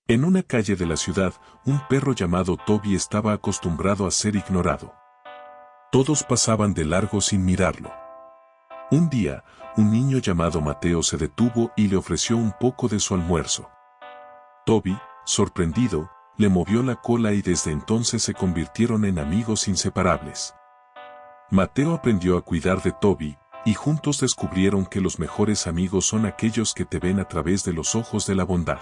En una calle de la ciudad, un perro llamado Toby estaba acostumbrado a ser ignorado. Todos pasaban de largo sin mirarlo. Un día, un niño llamado Mateo se detuvo y le ofreció un poco de su almuerzo. Toby, sorprendido, le movió la cola y desde entonces se convirtieron en amigos inseparables. Mateo aprendió a cuidar de Toby, y juntos descubrieron que los mejores amigos son aquellos que te ven a través de los ojos de la bondad.